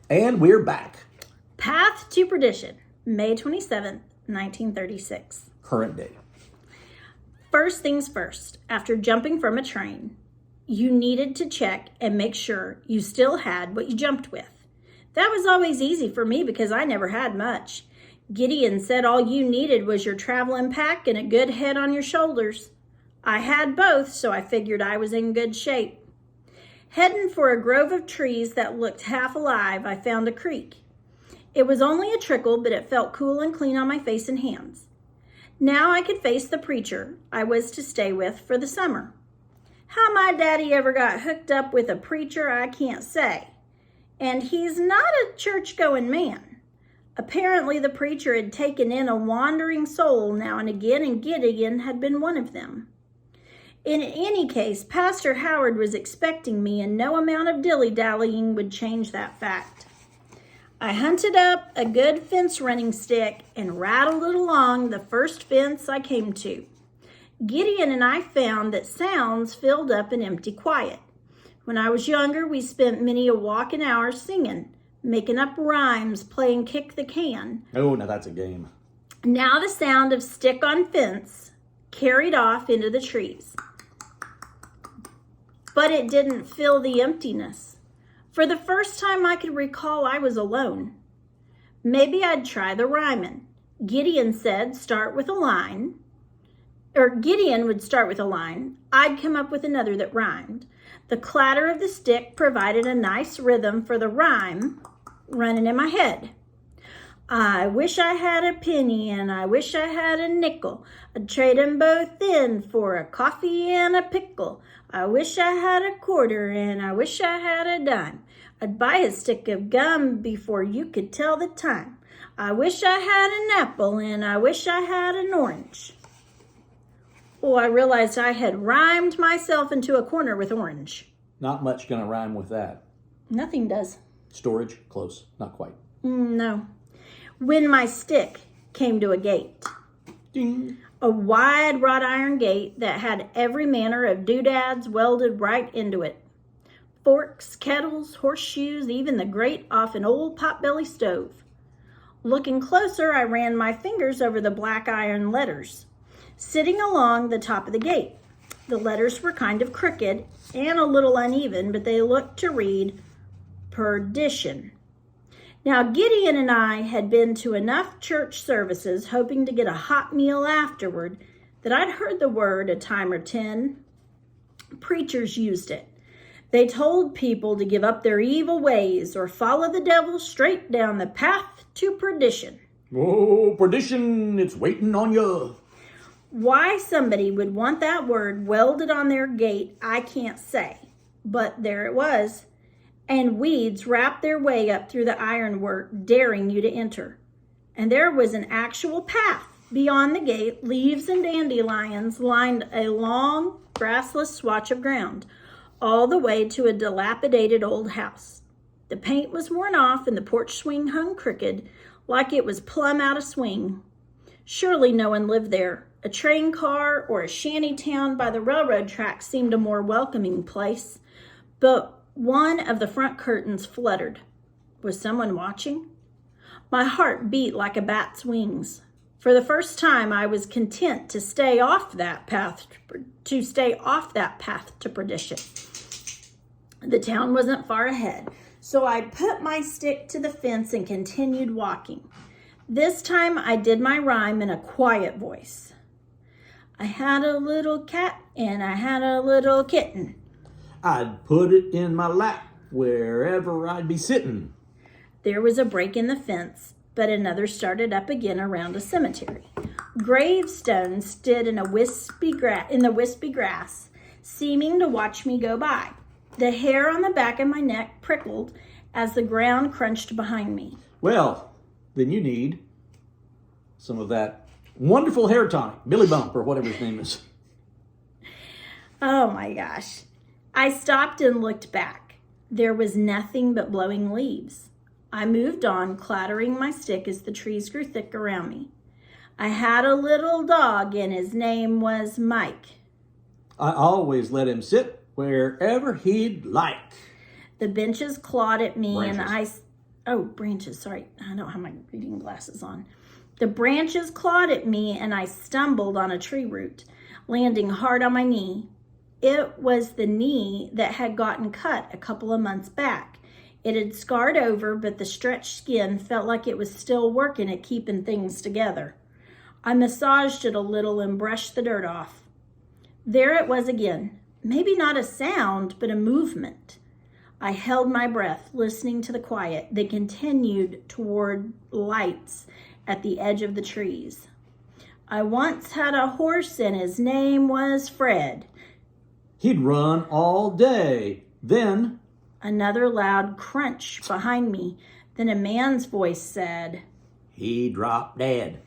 And we're back. Path to Perdition, May 27th, 1936. Current day. First things first, after jumping from a train, you needed to check and make sure you still had what you jumped with. That was always easy for me because I never had much. Gideon said all you needed was your traveling pack and a good head on your shoulders. I had both, so I figured I was in good shape. Heading for a grove of trees that looked half alive, I found a creek. It was only a trickle, but it felt cool and clean on my face and hands. Now I could face the preacher I was to stay with for the summer. How my daddy ever got hooked up with a preacher, I can't say. And he's not a church-going man. Apparently the preacher had taken in a wandering soul now and again, and Gideon had been one of them. In any case, Pastor Howard was expecting me, and no amount of dilly-dallying would change that fact. I hunted up a good fence-running stick and rattled it along the first fence I came to. Gideon and I found that sounds filled up an empty quiet. When I was younger, we spent many a walking hour singing, making up rhymes, playing kick the can. Oh, now that's a game. Now the sound of stick on fence carried off into the trees. But it didn't fill the emptiness. For the first time I could recall, I was alone. Maybe I'd try the rhyming. Gideon would start with a line. I'd come up with another that rhymed. The clatter of the stick provided a nice rhythm for the rhyme running in my head. I wish I had a penny and I wish I had a nickel. I'd trade 'em both in for a coffee and a pickle. I wish I had a quarter and I wish I had a dime. I'd buy a stick of gum before you could tell the time. I wish I had an apple and I wish I had an orange. Oh, I realized I had rhymed myself into a corner with orange. Not much going to rhyme with that. Nothing does. Storage, close. Not quite. No. When my stick came to a gate. Ding. A wide wrought iron gate that had every manner of doodads welded right into it. Forks, kettles, horseshoes, even the grate off an old potbelly stove. Looking closer, I ran my fingers over the black iron letters sitting along the top of the gate. The letters were kind of crooked and a little uneven, but they looked to read Perdition. Now, Gideon and I had been to enough church services hoping to get a hot meal afterward that I'd heard the word a time or 10. Preachers used it. They told people to give up their evil ways or follow the devil straight down the path to perdition. Oh, perdition, it's waiting on you. Why somebody would want that word welded on their gate, I can't say. But there it was. And weeds wrapped their way up through the ironwork, daring you to enter. And there was an actual path beyond the gate. Leaves and dandelions lined a long, grassless swatch of ground, all the way to a dilapidated old house. The paint was worn off and the porch swing hung crooked, like it was plumb out of swing. Surely no one lived there. A train car or a shanty town by the railroad tracks seemed a more welcoming place. But one of the front curtains fluttered. Was someone watching? My heart beat like a bat's wings. For the first time, I was content to stay off that path to perdition. The town wasn't far ahead, so I put my stick to the fence and continued walking. This time I did my rhyme in a quiet voice. I had a little cat and I had a little kitten. I'd put it in my lap wherever I'd be sitting. There was a break in the fence, but another started up again around a cemetery. Gravestones stood in the wispy grass, seeming to watch me go by. The hair on the back of my neck prickled as the ground crunched behind me. Well, then you need some of that wonderful hair tonic, Billy Bump or whatever his name is. Oh my gosh. I stopped and looked back. There was nothing but blowing leaves. I moved on, clattering my stick as the trees grew thick around me. I had a little dog and his name was Mike. I always let him sit wherever he'd like. The benches clawed at me and Oh, branches, sorry. I don't have my reading glasses on. The branches clawed at me and I stumbled on a tree root, landing hard on my knee. It was the knee that had gotten cut a couple of months back. It had scarred over, but the stretched skin felt like it was still working at keeping things together. I massaged it a little and brushed the dirt off. There it was again. Maybe not a sound, but a movement. I held my breath, listening to the quiet, then continued toward lights at the edge of the trees. I once had a horse and his name was Fred. He'd run all day. Then Another loud crunch behind me. Then a man's voice said, he dropped dead.